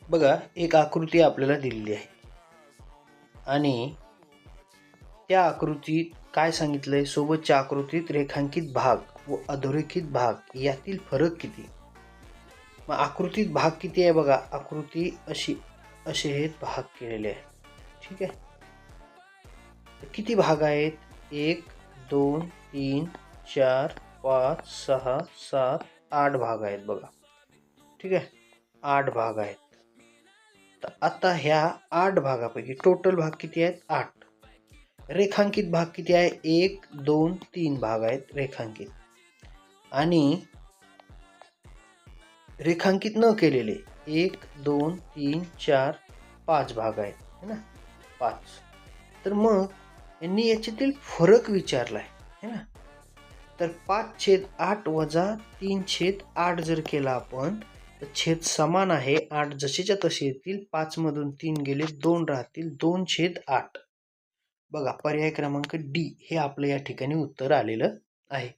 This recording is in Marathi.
बघा, एक आकृती आपल्याला दिलेली आहे आणि त्या आकृतीत काय सांगितलंय, सोबतच्या आकृतीत रेखांकित भाग व अधोरेखित भाग यातील फरक किती. मग आकृतीत भाग किती आहे बघा, आकृती असे हे भाग केलेले आहे. ठीक आहे, किती भाग आहेत, 1 2 3 4 5 6 7 8 भाग आहेत बघा. ठीक आहे, 8 भाग आहेत. तर आता ह्या 8 भागापैकी टोटल भाग किती आहेत, 8. रेखांकित भाग किती आहे, 1 2 3 भाग आहेत रेखांकित. आणि रेखांकित न केलेले 1 2 3 4 5 भाग आहेत, है ना, 5. तर मग यांनी याच्यातील फरक विचारलाय, है ना. तर 5/8 वजा 3/8 जर केला आपण तर छेद समान आहे, 8 जसेच्या तसे येतील, 5 मधून 3 गेले 2 राहतील, 2/8. बघा, पर्याय क्रमांक डी हे आपलं या ठिकाणी उत्तर आलेलं आहे.